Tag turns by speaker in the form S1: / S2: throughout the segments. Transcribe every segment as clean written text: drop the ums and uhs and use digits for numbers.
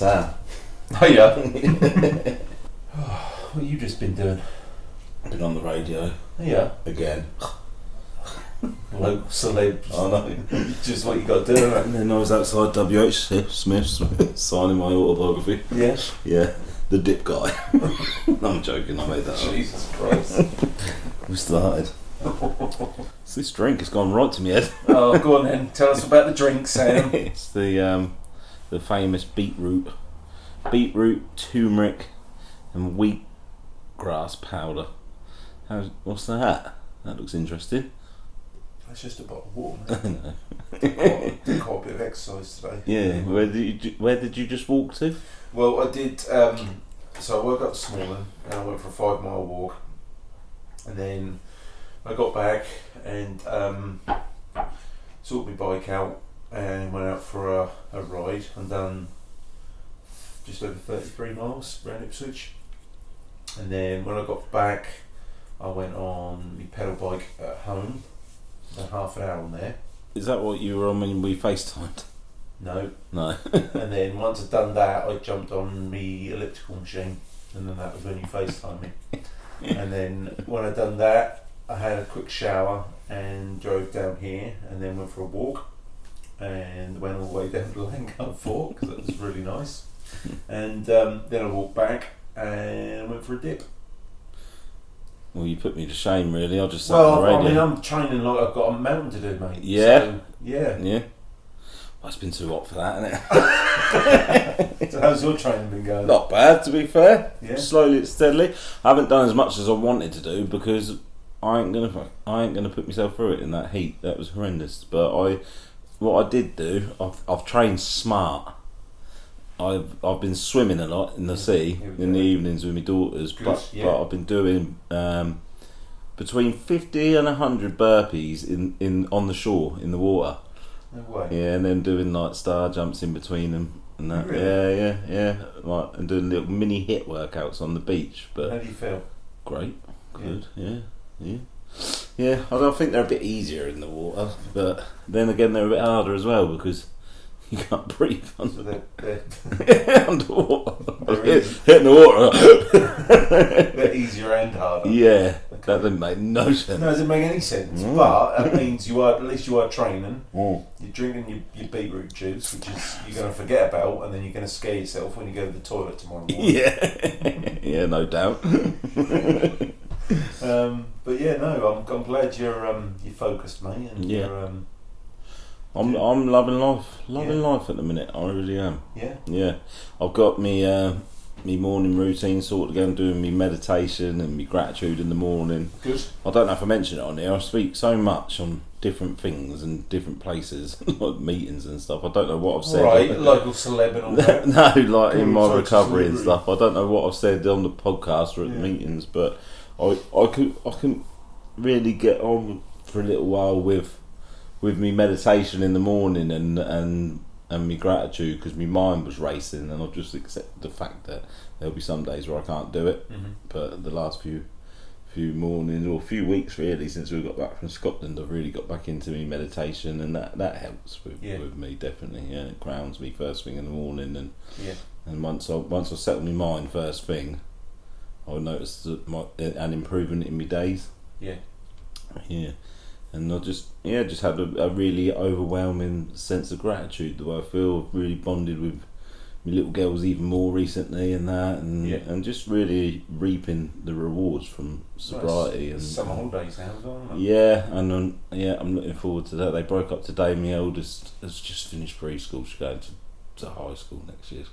S1: Sam.
S2: Oh yeah. What have you just been doing?
S1: Been on the radio.
S2: Yeah.
S1: Again.
S2: Local celebs.
S1: I know.
S2: Just what you got to do, right?
S1: And then I was outside WH Smith's signing my autobiography.
S2: Yeah.
S1: Yeah. The dip guy. I'm joking, I made that up.
S2: Jesus Christ.
S1: We started. So this drink has gone right to me head.
S2: Oh, go on then. Tell us about the drink, Sam.
S1: It's the famous beetroot, turmeric, and wheatgrass powder. What's that? That looks interesting.
S2: That's just a bottle of water. Did quite a bit of exercise today.
S1: Yeah. Where did you just walk to?
S2: Well, I did. So I woke up this morning and I went for a 5-mile walk, and then I got back and sorted my bike out and went out for a ride and done just over 33 miles around Ipswich. And then when I got back, I went on my pedal bike at home, about half an hour on there.
S1: Is that what you were on when we FaceTimed?
S2: No.
S1: No.
S2: And then once I'd done that, I jumped on my elliptical machine, and then that was when you FaceTimed me. And then when I'd done that, I had a quick shower and drove down here, and then went for a walk, and went all the way down to Langard Fort because that was really nice. And then I walked back and went for a dip.
S1: Well, you put me to shame, really. I just sat on the radio.
S2: I mean, I'm training like I've got a mountain to do, mate.
S1: Yeah.
S2: So, yeah.
S1: Yeah. Well, it's been too hot for that, hasn't it?
S2: So how's your training been going?
S1: Not bad, to be fair.
S2: Yeah.
S1: Slowly and steadily. I haven't done as much as I wanted to do because I ain't gonna put myself through it in that heat. That was horrendous. But what I did do, I've trained smart. I've been swimming a lot in the sea in the evenings with my daughters, but I've been doing between 50 and 100 burpees in on the shore in the water.
S2: No way.
S1: Yeah, and then doing like star jumps in between them and that.
S2: Really?
S1: Yeah. Like, and doing little mini HIIT workouts on the beach. But
S2: how do you feel?
S1: Great, good, yeah. I think they're a bit easier in the water, but then again they're a bit harder as well because you can't breathe
S2: So they're
S1: underwater. Hitting the water.
S2: they're easier and harder.
S1: Yeah,
S2: Okay.
S1: that didn't make no sense.
S2: No, it doesn't make any sense. But that means at least you are training. You're drinking your beetroot juice, which is you're going to forget about, and then you're going to scare yourself when you go to the toilet tomorrow morning.
S1: Yeah, no doubt.
S2: But yeah, no, I'm glad you're focused, mate. And
S1: Yeah. I'm loving life at the minute. I really am. Yeah. I've got me morning routine sorted again, doing me meditation and me gratitude in the morning.
S2: Good.
S1: I don't know if I mentioned it on here. I speak so much on different things and different places, like meetings and stuff. I don't know what I've said.
S2: Right, local celeb and all that.
S1: No, like in my
S2: Sorry,
S1: recovery and
S2: celebrity.
S1: stuff. I don't know what I've said on the podcast or at the meetings, but I can really get on for a little while with me meditation in the morning and me gratitude because my mind was racing, and I've just accepted the fact that there'll be some days where I can't do it. But the last few mornings or few weeks really since we got back from Scotland, I've really got back into me meditation, and that helps with me definitely. Yeah, it grounds me first thing in the morning, and once I settle my mind first thing, I notice an improvement in my days. Yeah. And I just had a really overwhelming sense of gratitude. The way I feel, I've really bonded with my little girls even more recently, and that, and just really reaping the rewards from sobriety.
S2: Nice.
S1: And
S2: Summer holidays now, aren't they?
S1: Yeah, and I'm looking forward to that. They broke up today. My eldest has just finished preschool. She's going to high school next year. It's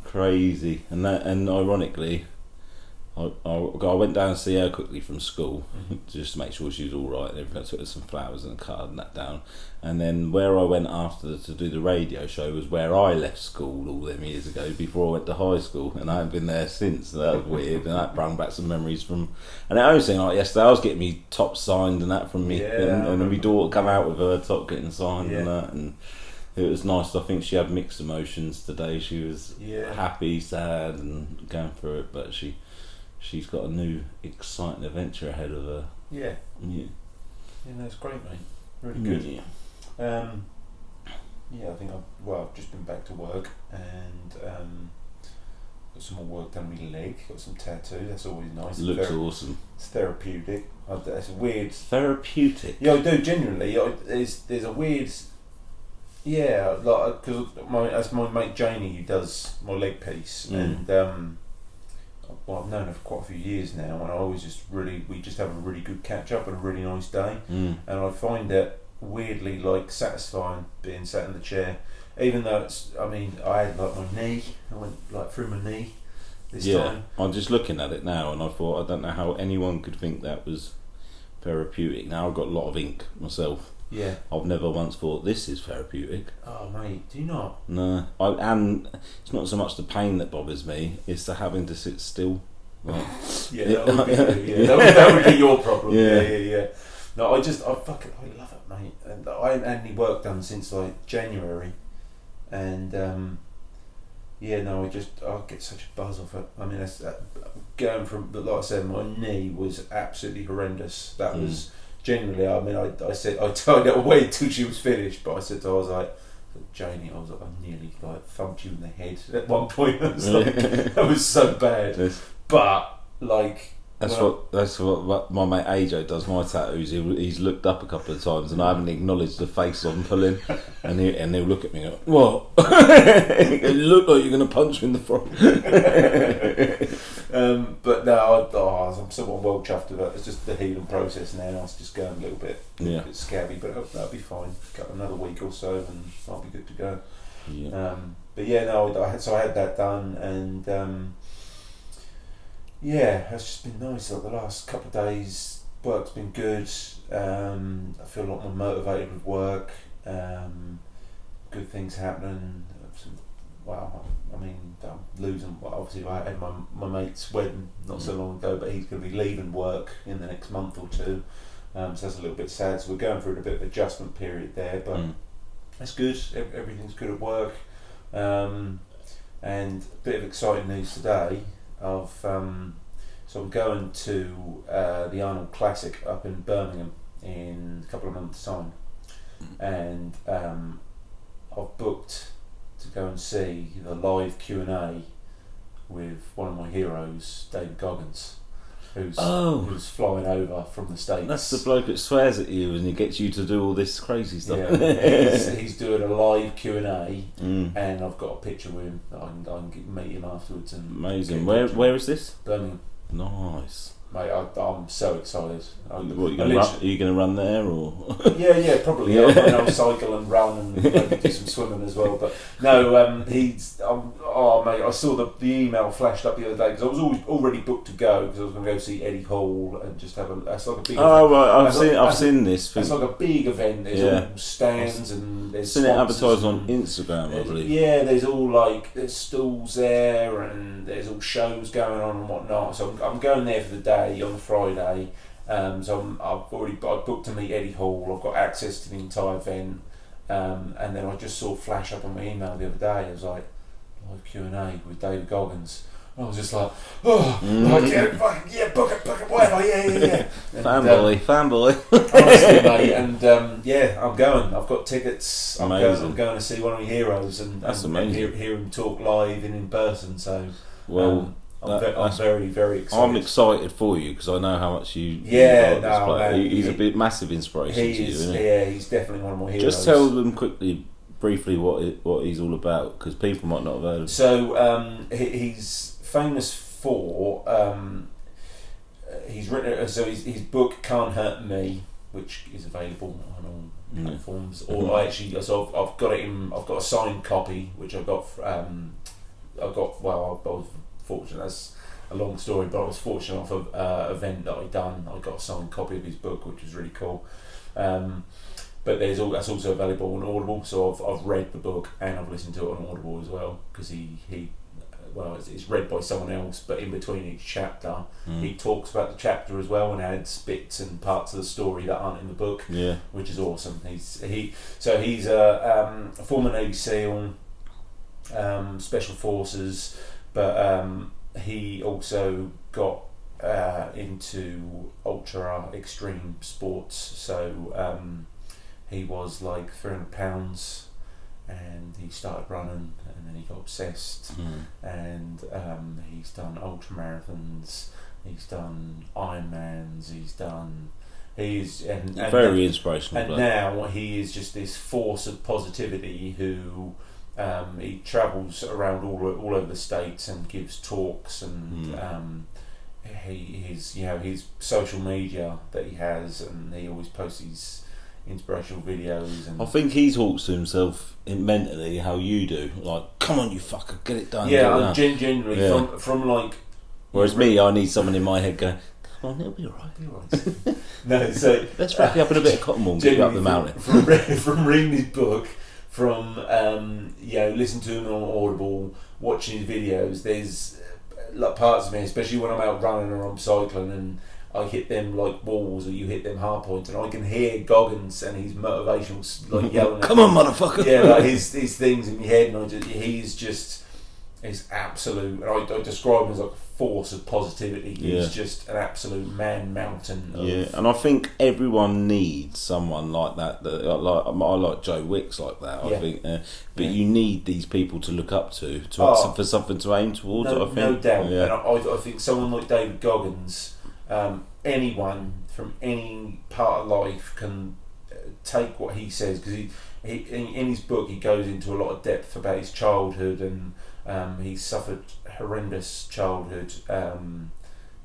S1: crazy, and ironically, I went down to see her quickly from school just to make sure she was all right and everything. I took her some flowers and a card and that down, and then where I went after to do the radio show was where I left school all them years ago before I went to high school, and I haven't been there since. So that was weird, and that brought back some memories from. And the only thing like yesterday, I was getting me top signed and that from me, and then my daughter come out with her top getting signed and that, and it was nice. I think she had mixed emotions today. She was happy, sad, and going through it, but she's got a new exciting adventure ahead of her. Yeah, that's great, mate. Really good.
S2: yeah, I think I've just been back to work and got some more work done on my leg. Got some tattoo. That's always nice.
S1: Looks awesome.
S2: It's therapeutic. It's a weird.
S1: Therapeutic.
S2: Yeah, I do genuinely. There's a weird. Yeah, like because that's my mate Janie who does my leg piece, and well, I've known her for quite a few years now, and I always we just have a really good catch up and a really nice day, and I find it weirdly like satisfying being sat in the chair, even though I had like my knee, I went like through my knee this time.
S1: I'm just looking at it now, and I thought I don't know how anyone could think that was therapeutic. Now I've got a lot of ink myself.
S2: Yeah.
S1: I've never once thought this is therapeutic.
S2: Oh mate, do you not?
S1: No, and it's not so much the pain that bothers me; it's the having to sit still. Like,
S2: that would be your problem. Yeah. No, I love it, mate. And I haven't had any work done since like January, and I get such a buzz off it. I mean, that's going from, like I said, my knee was absolutely horrendous. That was. Genuinely, I mean, I said I told her wait till she was finished, but I said to her, I was like, Janie, I nearly like thumped you in the head at one point. It was like, that was so bad. Yes. But like that's what my mate AJ does my tattoos. He's looked up a couple of times, and I haven't acknowledged the face I'm pulling, and he'll look at me and go, "What?" It looked like you're going to punch me in the front. But no, I'm somewhat well chuffed with it. It's just the healing process now. It's just going a little bit scabby, but that'll be fine. Got another week or so, and I'll be good to go. Yeah. But yeah, no, I had that done, and it's just been nice. Like the last couple of days, work's been good. I feel a lot more motivated with work. Good things happening. Well, I mean, I'm losing. Well, obviously, I had my mate's wedding not so long ago, but he's going to be leaving work in the next month or two. So that's a little bit sad. So we're going through a bit of adjustment period there, but that's good. Everything's good at work. And a bit of exciting news today. So I'm going to the Arnold Classic up in Birmingham in a couple of months' time, and I've booked to go and see the live Q&A with one of my heroes, David Goggins, who's flying over from the States.
S1: That's the bloke that swears at you and he gets you to do all this crazy stuff.
S2: Yeah, he's doing a live Q&A, and I've got a picture with him. I can meet him afterwards. And
S1: amazing. Where is this?
S2: Birmingham.
S1: Nice.
S2: Mate, I'm so excited.
S1: Are you going to run there or?
S2: Yeah, probably. Yeah. I'll cycle and run and maybe do some swimming as well. But no, mate, I saw the email flashed up the other day because I was already booked to go because I was going to go see Eddie Hall and just have that's like a big.
S1: Oh right, I've seen this.
S2: It's like a big event. There's all stands and there's.
S1: Seen it advertised on Instagram, I believe.
S2: Yeah, there's all there's stalls there and there's all shows going on and whatnot. So I'm going there for the day on Friday. So I've booked to meet Eddie Hall. I've got access to the entire event. And then I just saw flash up on my email the other day. It was like live Q&A with David Goggins. I was just like, book it, whatever, yeah.
S1: Fanboy.
S2: Honestly, mate, and I'm going. I've got tickets. I'm going to see one of my heroes and hear him talk live and in person. So, I'm very, very excited.
S1: I'm excited for you because I know how much you. He's a bit massive inspiration to you, isn't he?
S2: Yeah, he's definitely one of my heroes.
S1: Just tell them briefly what he's all about because people might not have heard of him.
S2: So he's famous for he's written his book Can't Hurt Me, which is available on all platforms. Or I've got it I've got a signed copy which I was fortunate. That's a long story, but I was fortunate off of an event that I'd done. I got a signed copy of his book, which was really cool. But that's also available on Audible. So I've read the book and I've listened to it on Audible as well because it's read by someone else. But in between each chapter, he talks about the chapter as well and adds bits and parts of the story that aren't in the book. Yeah, which is awesome. He's a former Navy SEAL, Special Forces. But he also got into ultra extreme sports. So he was like 300 pounds and he started running, and then he got obsessed, and he's done ultra marathons, he's done Ironmans, and
S1: very inspirational.
S2: And now he is just this force of positivity who he travels around all over the States and gives talks, and his social media that he has, and he always posts these inspirational videos. And
S1: I think he talks to himself mentally how you do, like, come on you fucker, get it done.
S2: Yeah, I'm genuinely from like.
S1: Whereas me, I need someone in my head going, come on, it'll be alright.
S2: No, so
S1: let's wrap you up in a bit of cotton wool and get you up the mountain.
S2: From reading his book, from listening to him on Audible, watching his videos, there's like parts of me, especially when I'm out running or I'm cycling and I hit them like walls or you hit them hard points, and I can hear Goggins and his motivational like yelling
S1: come on motherfucker.
S2: Yeah, like his things in my head, and he's absolute, and I describe him as like a force of positivity. He's just an absolute man mountain of,
S1: and I think everyone needs someone like that. I like Joe Wicks like that. I think, but you need these people to look up to for something to aim towards. I think.
S2: No doubt. And I think someone like David Goggins, anyone from any part of life can take what he says, because he in his book he goes into a lot of depth about his childhood, and he suffered horrendous childhood, from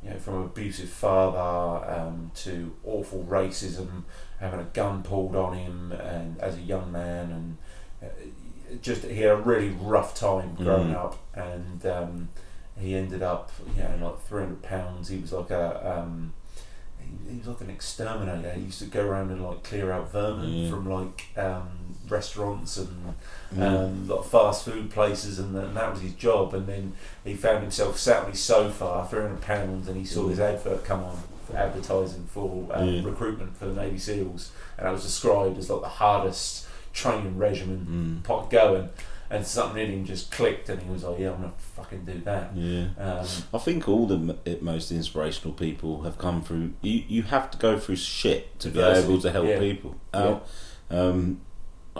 S2: an abusive father to awful racism, having a gun pulled on him, and as a young man, and he had a really rough time growing up, and he ended up, like 300 pounds. He was like he was like an exterminator. He used to go around and like clear out vermin from like restaurants and like fast food places, and that was his job. And then he found himself sat on his sofa, 300 pounds, and he saw this advert come on for advertising for recruitment for the Navy SEALs, and that was described as like the hardest training regimen going. And something in him just clicked, and he was like, "Yeah, I'm gonna fucking do that." Yeah.
S1: I think all the most inspirational people have come through. You have to go through shit to be able to help people. I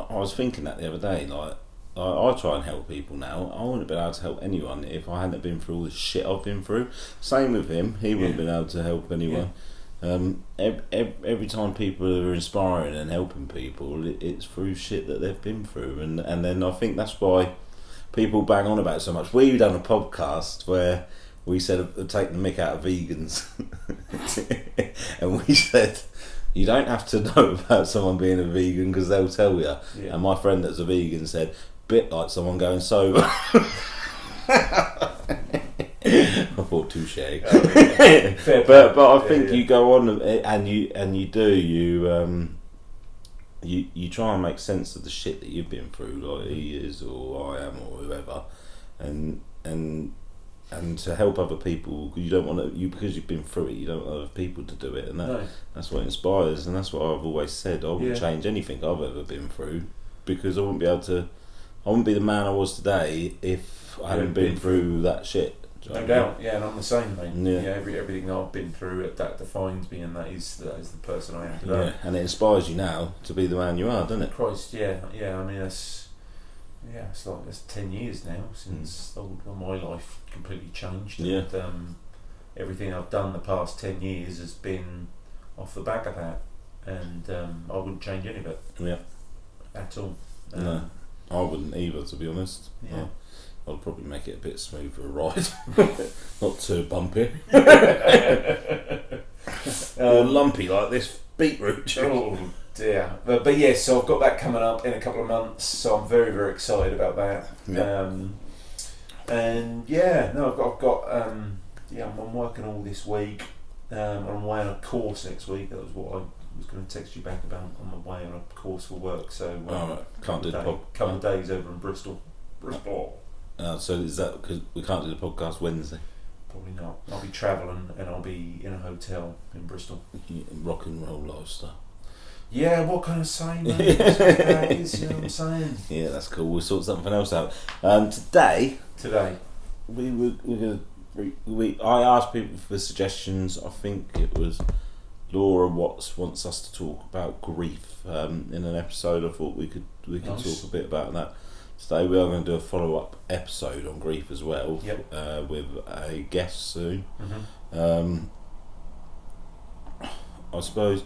S1: was thinking that the other day. Like, I try and help people now. I wouldn't have been able to help anyone if I hadn't been through all the shit I've been through. Same with him. He wouldn't have been able to help anyone. Every time people are inspiring and helping people, it's through shit that they've been through, and then I think that's why people bang on about it so much. We've done a podcast where we said take the mick out of vegans, and we said you don't have to know about someone being a vegan because they'll tell you. And my friend that's a vegan said, bit like someone going sober. I thought touche. But I think you go on and you try and make sense of the shit that you've been through, like he is or I am or whoever, and to help other people. You don't want to, because you've been through it, you don't want other people to do it, and that's what inspires, and that's what I've always said. I wouldn't change anything I've ever been through, because I wouldn't be the man I was today if I hadn't been through that shit.
S2: No doubt, and I'm the same, mate. Everything that I've been through, that defines me, and that is the person I am today.
S1: And it inspires you now to be the man you are, doesn't it?
S2: Christ, I mean, it's like that's 10 years now since my life completely changed. And everything I've done the past 10 years has been off the back of that, and I wouldn't change any of it. At all.
S1: No, I wouldn't either, to be honest. I'll probably make it a bit smoother a ride, not too bumpy or lumpy like this beetroot.
S2: Oh dear! But yes, so I've got that coming up in a couple of months, so I'm very, very excited about that. I've got I'm working all this week. I'm away on a course next week. That was what I was going to text you back about. I'm away on a course for work, so
S1: can't do the
S2: couple of days over in Bristol.
S1: So is that because we can't do the podcast Wednesday?
S2: Probably not. I'll be travelling and I'll be in a hotel in Bristol.
S1: Rock and roll lifestyle.
S2: Yeah, what kind of saying that is, you know what I'm saying?
S1: Yeah, that's cool. We'll sort something else out. Today, I asked people for suggestions. I think it was Laura Watts wants us to talk about grief in an episode. I thought we could
S2: Nice.
S1: talk a bit about that today. We are going to do a follow-up episode on grief as well.
S2: Yep.
S1: With a guest soon.
S2: Mm-hmm.
S1: I suppose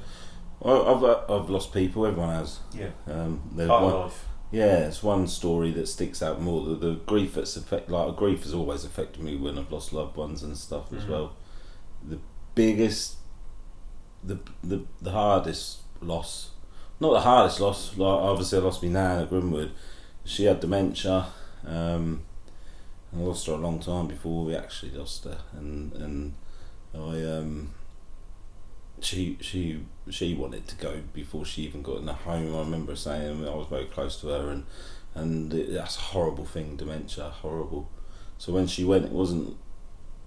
S1: I've lost people. Everyone has.
S2: Yeah.
S1: There's
S2: Part
S1: one,
S2: of life.
S1: yeah, it's one story that sticks out more. The grief grief has always affected me when I've lost loved ones and stuff as well. The biggest, the hardest loss, not the hardest loss. Like obviously, I lost my nan at Grimwood. She had dementia. I lost her a long time before we actually lost her, and I she wanted to go before she even got in the home. I remember saying I was very close to her, and that's a horrible thing, dementia, horrible. So when she went, it wasn't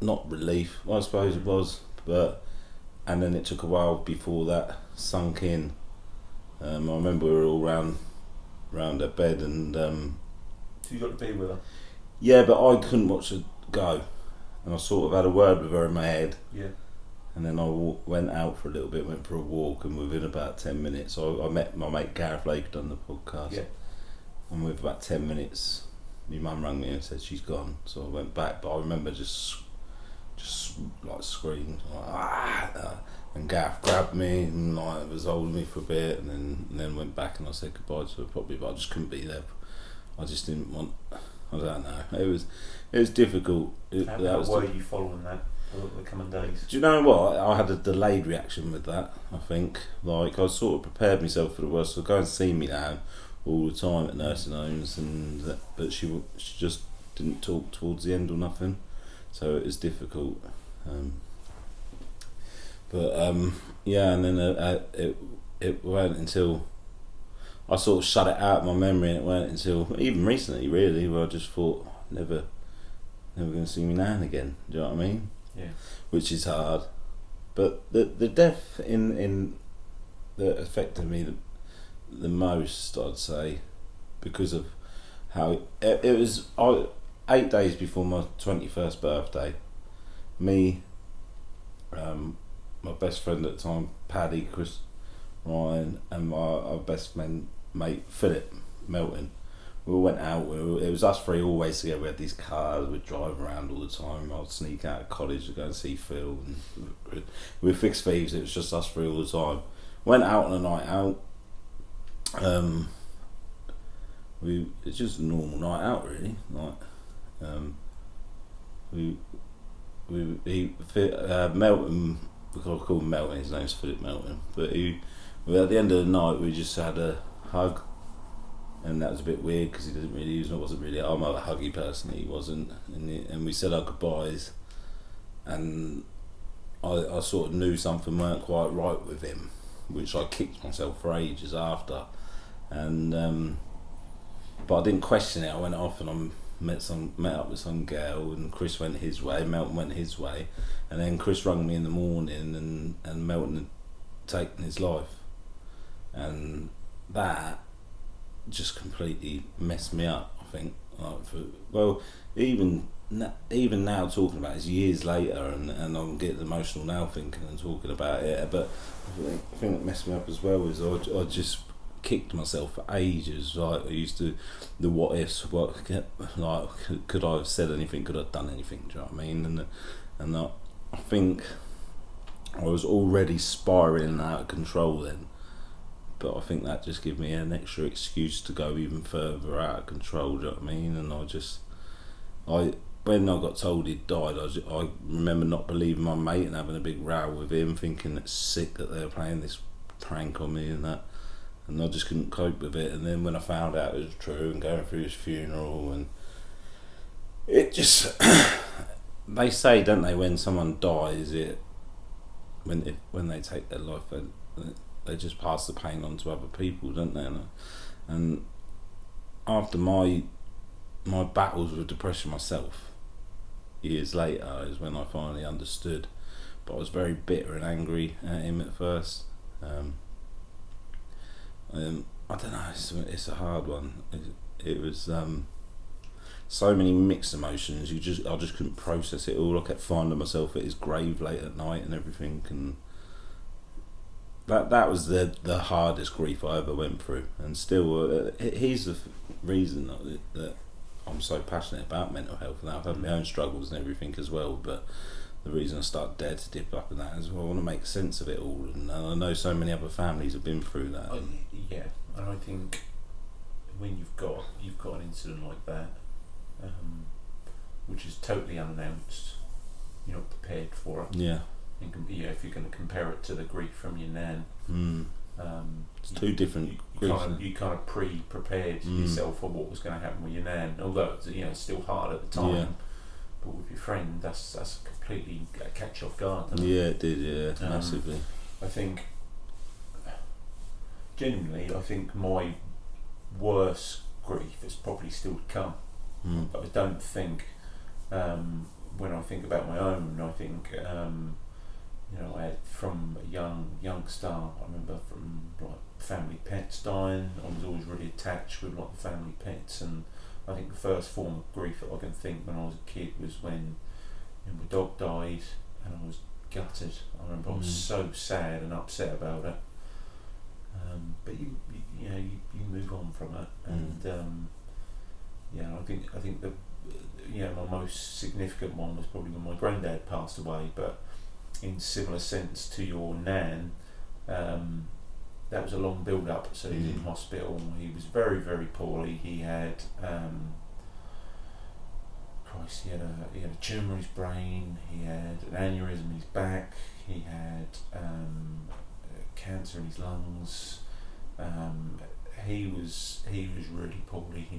S1: not relief. Well, I suppose it was, and then it took a while before that sunk in. I remember we were all round her bed, and
S2: So you got to be with her.
S1: yeah, but I couldn't watch her go, and I sort of had a word with her in my head.
S2: Yeah.
S1: And then I went out for a little bit, went for a walk, and within about 10 minutes, I met my mate Gareth Lake on the podcast.
S2: Yeah.
S1: And with about 10 minutes, my mum rang me and said she's gone. So I went back, but I remember just like screaming, like, ah! And Gareth grabbed me and like was holding me for a bit, and then went back and I said goodbye to her properly, but I just couldn't be there. I just didn't want. I don't know. It was difficult.
S2: How were you following that for the coming days?
S1: Do you know what? I had a delayed reaction with that. I think like I sort of prepared myself for the worst. So go and see me now all the time at nursing homes, but she just didn't talk towards the end or nothing. So it was difficult. Yeah, and then it weren't until I sort of shut it out of my memory, and it weren't until even recently, really, where I just thought never going to see me nan again. Do you know what I mean?
S2: Yeah.
S1: Which is hard, but the death in that affected me the most, I'd say, because of how it was. 8 days before my 21st birthday, me, my best friend at the time, Paddy, Chris, Ryan, and our best mate Philip Melton, we all went out. It was us three always together. We had these cars. We'd drive around all the time. I'd sneak out of college to go and see Phil. And we were fixed thieves. It was just us three all the time. Went out on a night out. It's just a normal night out, really. Like, Melton, we call him Melton. His name's Philip Melton. But at the end of the night, we just had a hug. And that was a bit weird because he wasn't really. I'm a huggy person, he wasn't, and we said our goodbyes, and I sort of knew something weren't quite right with him, which I kicked myself for ages after, and but I didn't question it. I went off and I met up with some girl, and Chris went his way, Melton went his way, and then Chris rang me in the morning, and Melton had taken his life, and that just completely messed me up. I think, even now talking about it years later, and I'm getting emotional now thinking and talking about it. But I think it messed me up as well is I just kicked myself for ages. Like I used to, the what ifs. Could I have said anything? Could I have done anything? Do you know what I mean? And I think I was already spiraling out of control then. But I think that just gave me an extra excuse to go even further out of control. Do you know what I mean? And when I got told he'd died, I remember not believing my mate and having a big row with him, thinking it's sick that they were playing this prank on me and that, and I just couldn't cope with it. And then when I found out it was true, and going through his funeral, and it just they say, don't they, when someone dies, when they take their life, they just pass the pain on to other people, don't they? And after my battles with depression myself, years later, is when I finally understood. But I was very bitter and angry at him at first. I don't know. It's a hard one. It was so many mixed emotions. I just couldn't process it all. I kept finding myself at his grave late at night and everything, and that was the hardest grief I ever went through, and still he's the reason that I'm so passionate about mental health. Now I've had my own struggles and everything as well, but the reason I started Dare to Dip Up and that is, well, I want to make sense of it all, and I know so many other families have been through that.
S2: Yeah, and I think when you've got an incident like that, which is totally unannounced, you're not prepared for it.
S1: Yeah.
S2: If you're going to compare it to the grief from your nan,
S1: it's two different griefs.
S2: You kind of prepared yourself for what was going to happen with your nan, although it's still hard at the time.
S1: Yeah.
S2: But with your friend, that's completely a catch off guard.
S1: Yeah, it did. Yeah, massively.
S2: I think, genuinely, my worst grief is probably still to come. But I don't think, when I think about my own, I think, I had from a youngster, I remember from like family pets dying, I was always really attached with like the family pets, and I think the first form of grief that I can think when I was a kid was when my dog died, and I was gutted. I remember I was so sad and upset about it. But you move on from it, and I think the my most significant one was probably when my granddad passed away. But in similar sense to your nan, that was a long build up. So he was in hospital. He was very, very poorly. He had he had a tumour in his brain. He had an aneurysm in his back. He had cancer in his lungs. He was really poorly. He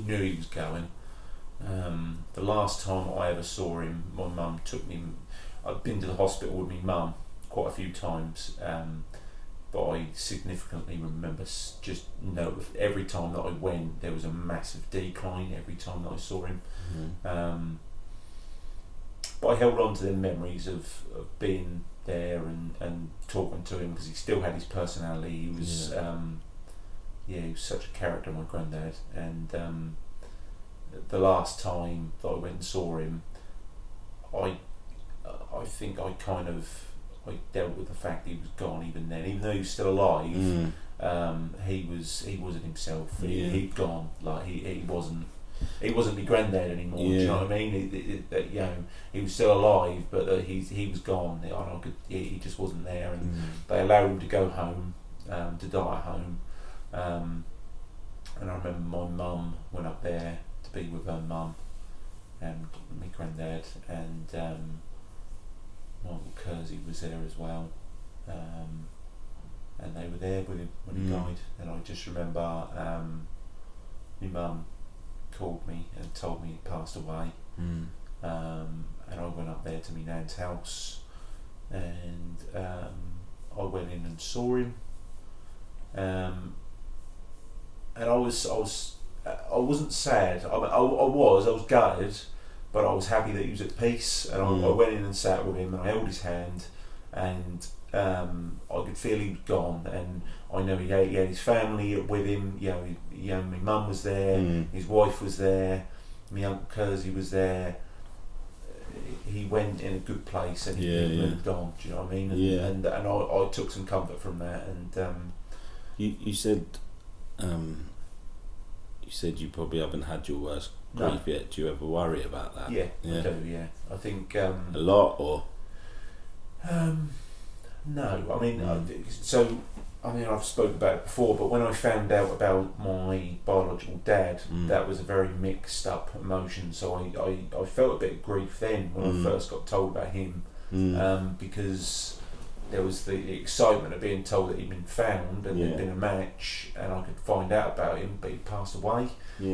S2: knew he was going. The last time I ever saw him, my mum took me. I'd been to the hospital with my mum quite a few times, but I significantly remember every time that I went, there was a massive decline every time that I saw him. But I held on to the memories of being there and talking to him, because he still had his personality. He was he was such a character, my granddad. And the last time that I went and saw him, I think I dealt with the fact he was gone even then, even though he was still alive. He wasn't himself. He'd gone. Like he wasn't my granddad anymore. Do you know what I mean? He was still alive, but he was gone. He just wasn't there, and they allowed him to go home, to die at home. And I remember my mum went up there to be with her mum and my granddad, and my Uncle Kersey was there as well, and they were there with him when he died. And I just remember my mum called me and told me he passed away, and I went up there to my nan's house, and I went in and saw him, and I wasn't sad. I was gutted, but I was happy that he was at peace. And I went in and sat with him, and I held his hand, and I could feel he was gone. And I know he had his family with him. My mum was there, his wife was there, my Uncle Kersey was there. He went in a good place, and he moved on. Do you know what I mean? And I took some comfort from that. And
S1: you said. You said you probably haven't had your worst grief yet. Do you ever worry about that?
S2: Yeah, I do. Yeah, I think a
S1: lot, or
S2: no. I mean, I've spoken about it before, but when I found out about my biological dad, that was a very mixed up emotion. So I felt a bit of grief then when I first got told about him, because there was the excitement of being told that he'd been found and there'd been a match, and I could find out about him, but he passed away.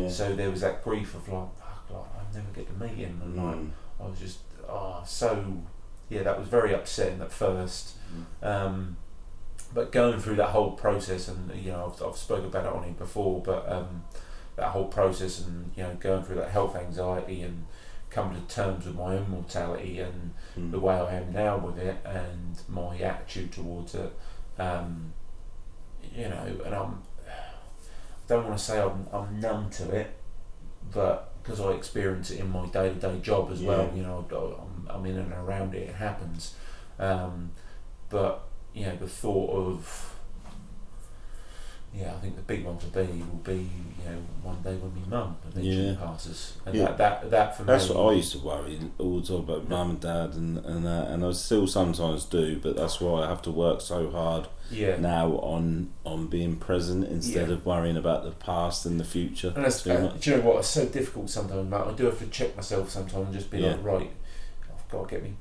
S2: So there was that grief of like, I'll never get to meet him, and I was just that was very upsetting at first. But going through that whole process, and I've spoken about it on here before, but that whole process, and going through that health anxiety and coming to terms with my own mortality and the way I am now with it, and my attitude towards it, and I don't want to say I'm numb to it, but because I experience it in my day-to-day job as well, I'm in and around it happens, but you know, the thought of, I think the big one for me will be, you know, one day when my mum eventually passes, and that for me.
S1: That's what I used to worry all the time about mum and dad and that, and I still sometimes do, but that's why I have to work so hard now on being present instead of worrying about the past and the future.
S2: And do you know what? It's so difficult sometimes, Matt. I do have to check myself sometimes and just be like, right, I've got to get me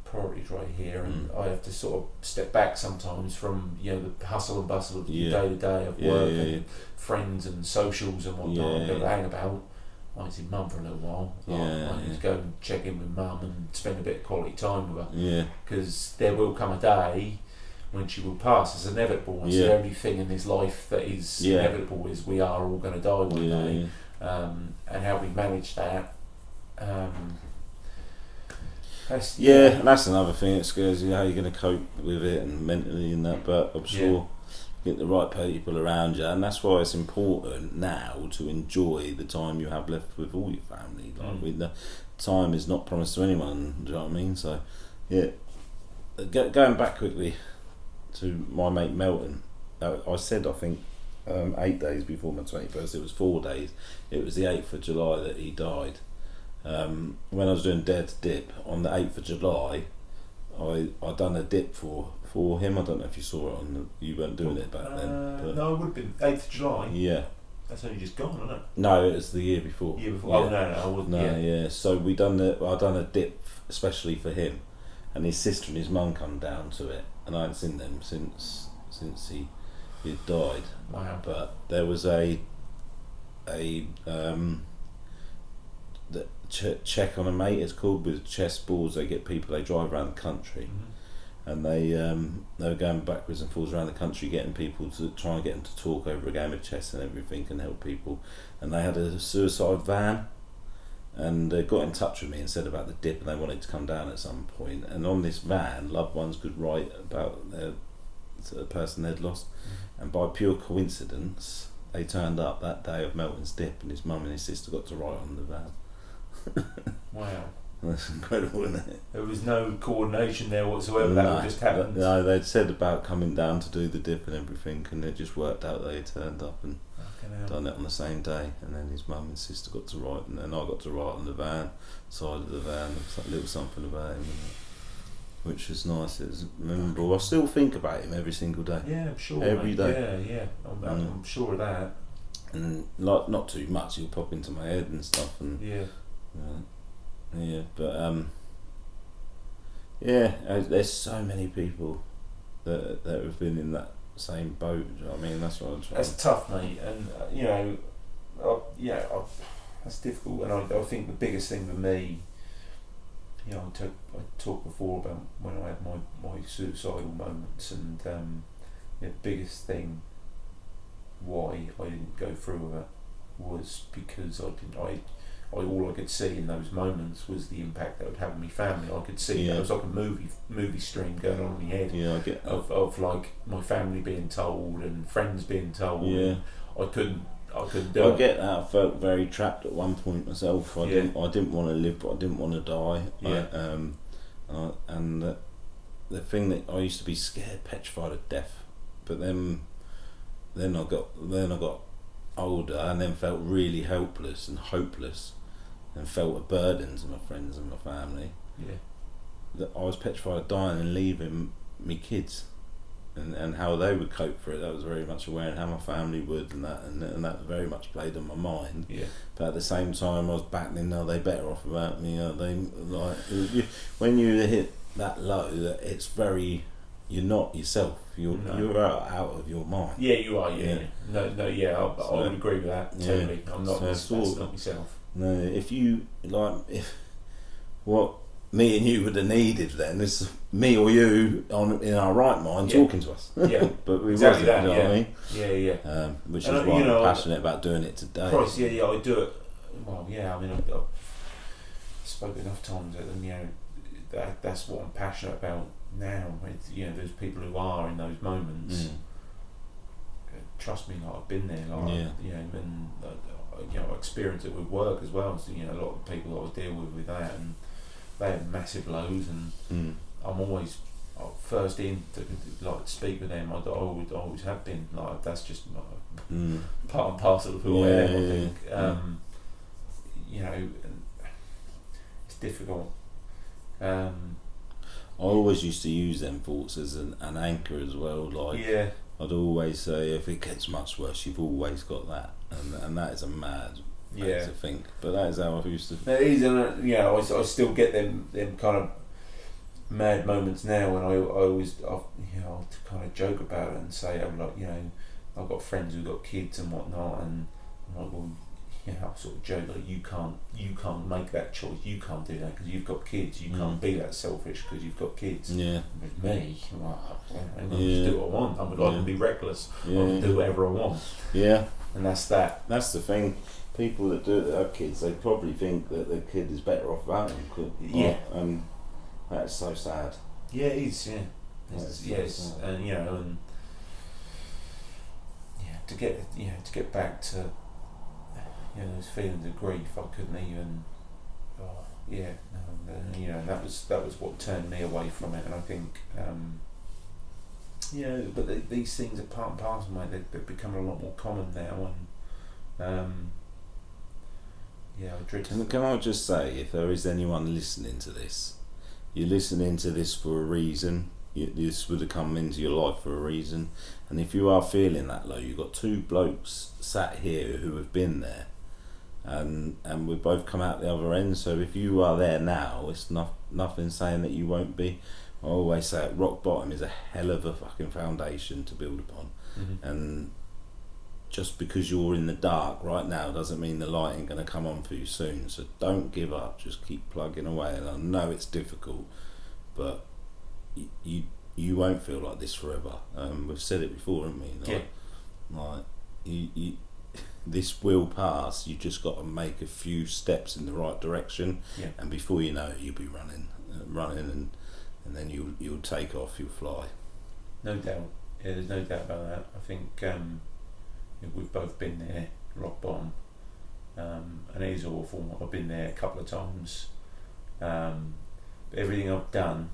S2: priorities right here, and I have to sort of step back sometimes from, you know, the hustle and bustle of the day to day of work and friends and socials and whatnot. Go hang about. I might see mum for a little while. I need to go and check in with mum and spend a bit of quality time with her. Because there will come a day when she will pass. It's inevitable. It's the only thing in this life that is inevitable, is we are all going to die one day. And how we manage that.
S1: And that's another thing that scares you, how you're going to cope with it and mentally and that, but I'm sure you get the right people around you, and that's why it's important now to enjoy the time you have left with all your family. Like the time is not promised to anyone, do you know what I mean? So going back quickly to my mate Melton, I said I think 8 days before my 21st, it was 4 days, it was the 8th of July that he died. When I was doing Dare to Dip on the 8th of July, I done a dip for him. I don't know if you saw it you weren't doing it back then. But
S2: no, it would have been 8th of July.
S1: Yeah.
S2: That's only just gone, isn't it?
S1: No, it was the year before.
S2: Year before. Oh no, I wouldn't.
S1: No, So I done a dip especially for him, and his sister and his mum come down to it, and I hadn't seen them since he had died.
S2: Wow.
S1: But there was the check on a mate, it's called, with chess balls. They drive around the country, and they were going backwards and forwards around the country, getting people to try and get them to talk over a game of chess and everything, and help people. And they had a suicide van, and they got in touch with me and said about the dip, and they wanted to come down at some point. And on this van, loved ones could write about the person they'd lost, and by pure coincidence, they turned up that day of Melton's dip, and his mum and his sister got to write on the van.
S2: Wow.
S1: That's incredible, isn't it?
S2: There was no coordination there whatsoever. That just happened.
S1: No, they'd said about coming down to do the dip and everything, and it just worked out. They turned up and done it on the same day, and then his mum and sister got to write, and then I got to write on the van, side of the van, a little something about him, which was nice. It was memorable. I still think about him every single day.
S2: Yeah, I'm sure.
S1: Every day.
S2: Yeah. I'm sure of that.
S1: And not too much. He'll pop into my head and stuff, and but there's so many people that have been in that same boat. Do you know what I mean? That's what I'm trying.
S2: That's tough, mate, and that's difficult. And I think the biggest thing for me, I talked before about when I had my suicidal moments, and the biggest thing why I didn't go through with it was because all I could see in those moments was the impact that would have on my family. I could see it was like a movie stream going on in my head.
S1: Yeah, I get that.
S2: Of like my family being told and friends being told. Yeah. I couldn't do it.
S1: I get that. I felt very trapped at one point myself. I didn't want to live, but I didn't want to die. Yeah. And the thing that I used to be scared, petrified of death, but then I got older and then felt really helpless and hopeless, and felt a burden to my friends and my family.
S2: Yeah.
S1: That I was petrified of dying and leaving me kids, and how they would cope for it. That was very much aware, and how my family would, and that very much played on my mind.
S2: Yeah.
S1: But at the same time, I was battling. Are they better off without me? Are they when you hit that low, that it's very. You're not yourself. You're out of your mind.
S2: Yeah, you are. Yeah. No. Yeah, I would agree with that totally. I'm not. That's not myself.
S1: No, if what me and you would have needed then is me or you in our right mind talking to us.
S2: Yeah,
S1: but we
S2: exactly
S1: wasn't.
S2: That,
S1: you know what I mean?
S2: Yeah.
S1: Which is why I'm passionate about doing it today.
S2: Christ, yeah, I do it. Well, yeah. I mean, I've spoken enough times at them. That's what I'm passionate about now. With those people who are in those moments. Trust me, like I've been there. And I experience it with work as well. So a lot of people that I deal with that, and they have massive lows, and I'm first in to like speak with them. I always have been like that's just part and parcel of who I am. I think you know, it's difficult.
S1: I always used to use them thoughts as an anchor as well. Like I'd always say, if it gets much worse, you've always got that, and that is a mad way to think. But that is how I used to.
S2: It is, and you know, I still get them kind of mad moments now, and I always you know, to kind of joke about it and say, I'm like, you know, I've got friends who've got kids and whatnot, and I'm like, well, you know, I sort of joke like, you can't make that choice, you can't do that because you've got kids, you can't be that selfish because you've got kids.
S1: Yeah.
S2: With me, I'm like, I can just do what I want. I can be reckless. I can do whatever I want.
S1: Yeah.
S2: And that's that.
S1: That's the thing. People that do it that have kids, they probably think that their kid is better off without them. And that's so sad.
S2: Yeah, it is. Yeah. Yes, and you know, and to get back to those feelings of grief, I couldn't even. You know, that was what turned me away from it, and I think. But these things are part and parcel, mate. They've become a lot more common now, and
S1: Can I just say, if there is anyone listening to this, you're listening to this for a reason. This would have come into your life for a reason, and if you are feeling that low, you've got two blokes sat here who have been there, and we've both come out the other end. So if you are there now, it's nothing saying that you won't be. I always say at rock bottom is a hell of a fucking foundation to build upon, and just because you're in the dark right now doesn't mean the light ain't going to come on for you soon. So don't give up, just keep plugging away. And I know it's difficult, but you won't feel like this forever. We've said it before, haven't we? Like you this will pass. You just got to make a few steps in the right direction, and before you know it, you'll be running, and then you'll take off, you'll fly.
S2: No doubt. Yeah, there's no doubt about that. I think we've both been there, rock bottom, and it is awful. I've been there a couple of times. But everything I've done,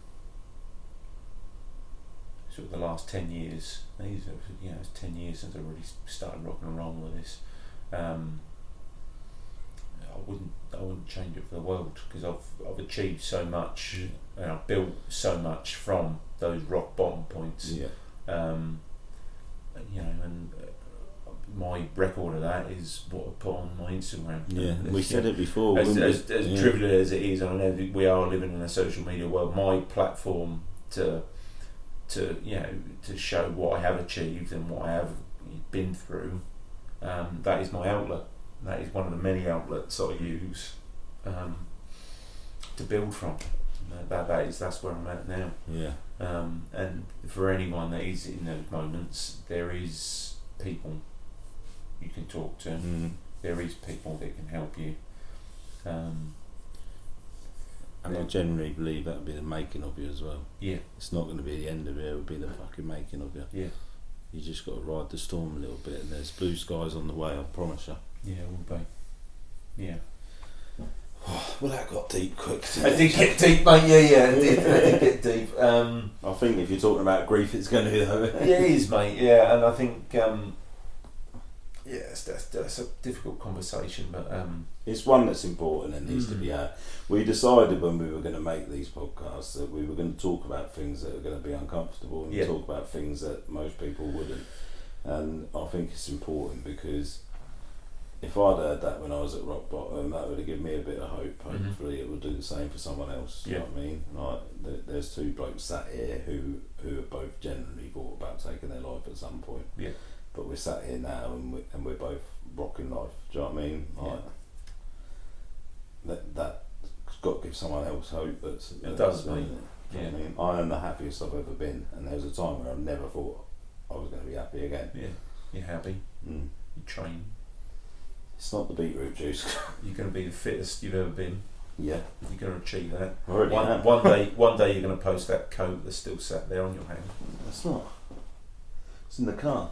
S2: sort of the last 10 years, it's 10 years since I really started rock and roll with this. I wouldn't change it for the world, because I've achieved so much, and I've built so much from those rock bottom points. And my record of that is what I put on my Instagram.
S1: We said it before.
S2: As trivial as it is, and I know that we are living in a social media world. My platform to show what I have achieved and what I have been through, that is my outlet. That is one of the many outlets I use to build from. That's where I'm at now. And for anyone that is in those moments, there is people you can talk to. There is people that can help you. And
S1: I generally believe that would be the making of you as well. It's not going to be the end of it, it would be the fucking making of you. You just got to ride the storm a little bit, and there's blue skies on the way, I promise you.
S2: It will be.
S1: Well, that got deep quick.
S2: I did get deep, mate. It did get deep.
S1: I think if you're talking about grief, it's going to be though.
S2: It is, mate. And I think that's a difficult conversation, but
S1: it's one that's important and needs to be had. We decided when we were going to make these podcasts that we were going to talk about things that are going to be uncomfortable and talk about things that most people wouldn't. And I think it's important, because if I'd heard that when I was at rock bottom, that would have given me a bit of hope. Hopefully it will do the same for someone else. You know what I mean? Like, there's two blokes sat here who have both generally thought about taking their life at some point. But we're sat here now and we're both rocking life. Do you know what I mean? Like, that's got to give someone else hope.
S2: It does, mate.
S1: Do you know what I mean? I am the happiest I've ever been, and there was a time where I never thought I was going to be happy again.
S2: You're happy. You train.
S1: It's not the beetroot juice.
S2: You're going to be the fittest you've ever been. You're going to achieve that.
S1: One
S2: day you're going to post that coat that's still sat there on your hand.
S1: That's not. It's in the car.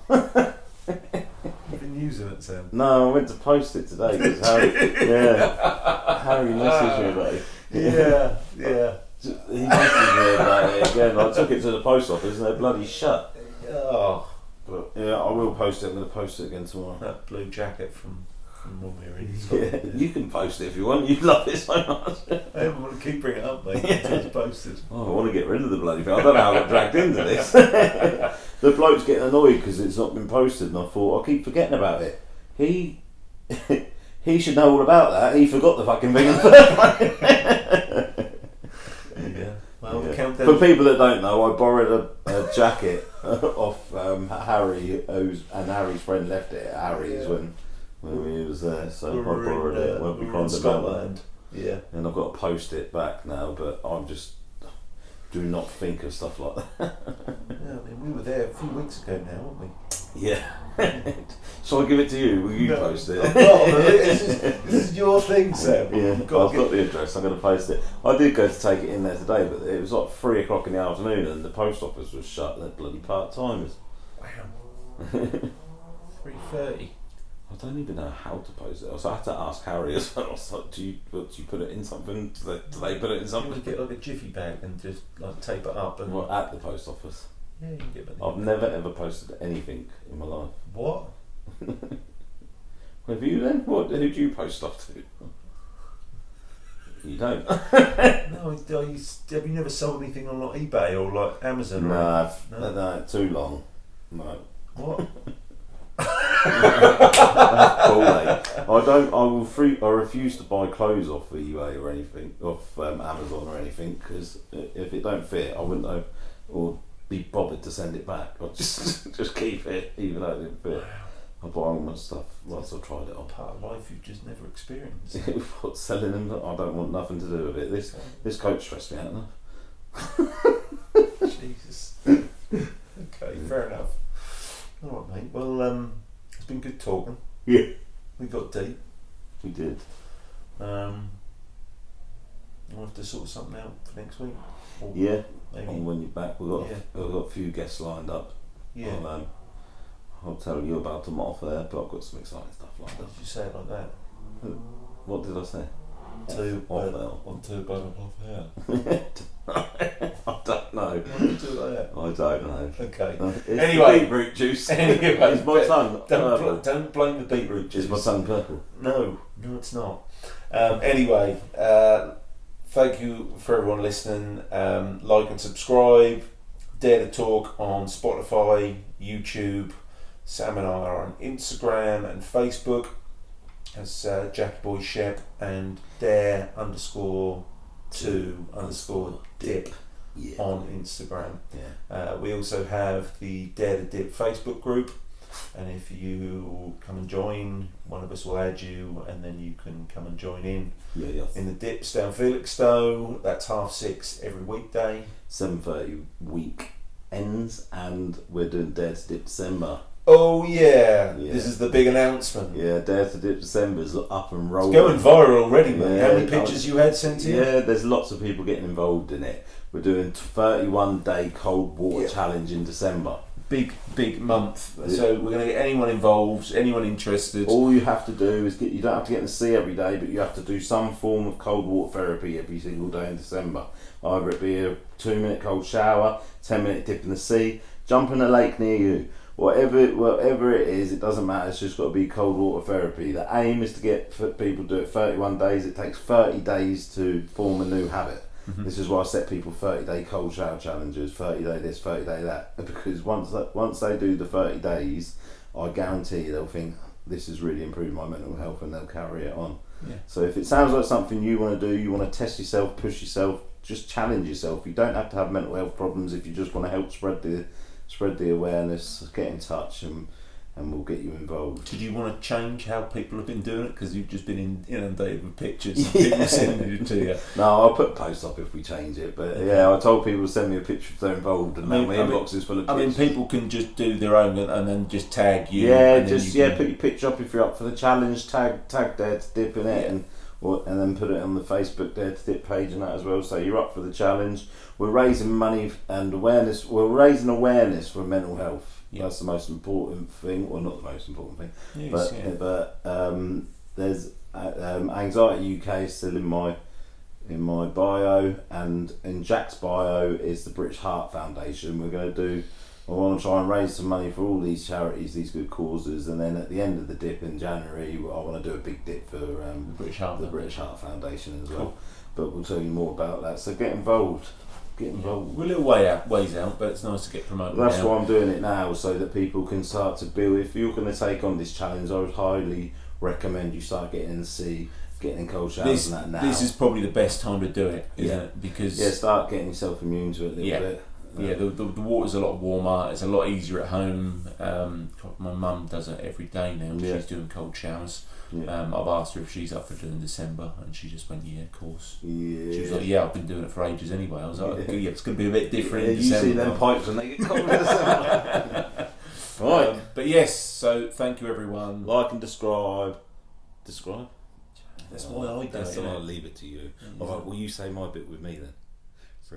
S2: You've been using it, Sam.
S1: No, I went to post it today because Harry messaged me about it. He messaged me about it again. I took it to the post office and they're bloody shut.
S2: Oh,
S1: But yeah, I will post it. I'm going to post it again tomorrow.
S2: that blue jacket from when we were in
S1: Yeah, you can post it if you want. You love it so much.
S2: I want to keep bringing it up, mate, until it's posted.
S1: Oh, I want to get rid of the bloody thing. I don't know how I got dragged into this. The bloke's getting annoyed because it's not been posted, and I thought I keep forgetting about it. He should know all about that. He forgot the fucking thing in the first place.
S2: Yeah. Well,
S1: Yeah.
S2: countdown.
S1: For people that don't know, I borrowed a jacket off Harry, and Harry's friend left it at Harry's when he was there, so I borrowed it. Won't be
S2: we were in
S1: crying about
S2: Scotland. Yeah.
S1: and I've got to post it back now, but I'm just do not think of stuff like that.
S2: Yeah, I mean, we were there a few weeks ago now, weren't we?
S1: Yeah. Shall I give it to you? Will you post it?
S2: This is your thing, Sam.
S1: Yeah,
S2: You've
S1: I've
S2: got to
S1: got the address. I'm going to post it. I did go to take it in there today, but it was like 3 o'clock in the afternoon, and the post office was shut. They're bloody part timers.
S2: Wow. 3:30.
S1: I don't even know how to post it. So I had to ask Harry as well. I was like, do you put it in something? Do they put it in
S2: You
S1: something?
S2: would get like a jiffy bag and just like tape it up and.
S1: Well, at the post office.
S2: Yeah, you can get it.
S1: I've never ever posted anything in my life.
S2: What?
S1: Have you then? Who do you post stuff to? You don't?
S2: No, have you never sold anything on like eBay or like Amazon?
S1: No,
S2: No.
S1: no, too long. No.
S2: What?
S1: Cool, mate. I refuse to buy clothes off eBay or anything, off Amazon or anything, because if it don't fit, I wouldn't know or be bothered to send it back. I'll just keep it, even though it didn't fit. I buy all my stuff once I've tried it on.
S2: Part of life you've just never experienced.
S1: What's selling them? I don't want nothing to do with it. This coat stressed me out enough.
S2: Jesus. Okay, fair enough. All right, mate. Well, it's been good talking.
S1: Yeah,
S2: We got deep.
S1: we did.
S2: We'll have to sort something out for next week. Or
S1: Yeah,
S2: maybe.
S1: and when you're back, we've got a few guests lined up.
S2: Yeah.
S1: I'll tell you about them off there, but I've got some exciting stuff lined
S2: Why
S1: up.
S2: did you say it like that?
S1: What did I say?
S2: On two button off hair.
S1: I don't know.
S2: Why did you do it like that?
S1: I don't know.
S2: Okay.
S1: It's
S2: Anyway.
S1: the beetroot juice.
S2: Anyway,
S1: Is my tongue purple?
S2: Don't blame the beetroot juice.
S1: Is my tongue purple?
S2: No, it's not. Anyway, thank you for everyone listening. Like and subscribe. Dare to Talk on Spotify, YouTube. Sam and I are on Instagram and Facebook as Jackie Boy Shep and Dare _2_ dip
S1: Yeah.
S2: on Instagram.
S1: Yeah.
S2: We also have the Dare to Dip Facebook group, and if you come and join, one of us will add you, and then you can come and join in
S1: Yeah.
S2: the dips down Felixstowe. That's 6:30 every weekday.
S1: 7:30 week ends, and we're doing Dare to Dip December.
S2: Oh yeah,
S1: Yeah.
S2: this is the big announcement.
S1: Yeah, Dare to Dip December's up and
S2: It's
S1: rolling.
S2: going viral already, mate.
S1: Yeah,
S2: How many pictures you had sent in?
S1: Yeah, there's lots of people getting involved in it. We're doing 31-day cold water
S2: Yeah.
S1: challenge in December.
S2: Big month.
S1: Yeah.
S2: So we're going to get anyone involved, anyone interested.
S1: All you have to do is you don't have to get in the sea every day, but you have to do some form of cold water therapy every single day in December. Either it be a 2-minute cold shower, 10-minute dip in the sea, jump in a lake near you. Whatever it is, it doesn't matter. It's just got to be cold water therapy. The aim is to get people to do it 31 days. It takes 30 days to form a new habit.
S2: Mhm.
S1: This is why I set people 30-day cold shower challenges, 30-day this, 30-day that. Because once they do the 30 days, I guarantee they'll think this has really improved my mental health, and they'll carry it on.
S2: Yeah.
S1: So if it sounds like something you want to do, you want to test yourself, push yourself, just challenge yourself. You don't have to have mental health problems if you just want to help spread the awareness, get in touch, and we'll get you involved.
S2: Did you want to change how people have been doing it? Because you've just been inundated with pictures of people sending it to you.
S1: No, I'll put posts up if we change it, but yeah, I told people to send me a picture if they're involved, and my inbox is full of pictures.
S2: people can just do their own and then just tag you.
S1: Yeah,
S2: and then
S1: just
S2: you can-
S1: put your picture up if you're up for the challenge, tag Dare to Dip in it, and then put it on the Facebook Dare to Dip page and that as well. So you're up for the challenge. We're raising money and awareness. We're raising awareness for mental health.
S2: Yeah.
S1: That's the most important thing. Well, not the most important thing,
S2: Yes,
S1: but there's Anxiety UK is still in my in my bio, and in Jack's bio is the British Heart Foundation. I want to try and raise some money for all these charities, these good causes, and then at the end of the dip in January, I want to do a big dip for the British Heart Foundation as well.
S2: Cool.
S1: But we'll tell you more about that. So get involved. Get involved.
S2: We're a little ways out, but it's nice to get promoted.
S1: That's why I'm doing it now, so that people can start to build. If you're going to take on this challenge, I would highly recommend you start getting in the sea, getting in cold showers and that now.
S2: This is probably the best time to do it, isn't it? Because
S1: start getting yourself immune to it a little bit.
S2: Yeah, the water's a lot warmer. It's a lot easier at home. My mum does it every day now. She's doing cold showers. Yeah. I've asked her if she's up for doing December, and she just went, "Yeah, of course." Yeah. She was like, "Yeah, I've been doing it for ages anyway." I was like, "Yeah, it's going to be a bit different in December."
S1: You see them pipes when they get cold in December. Right.
S2: But yes, so thank you everyone.
S1: Like and describe. Describe?
S2: That's why I do it.
S1: I'll leave it to you. Alright, will you say my bit with me then?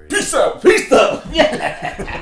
S2: Peace out!
S1: Peace out! Yeah!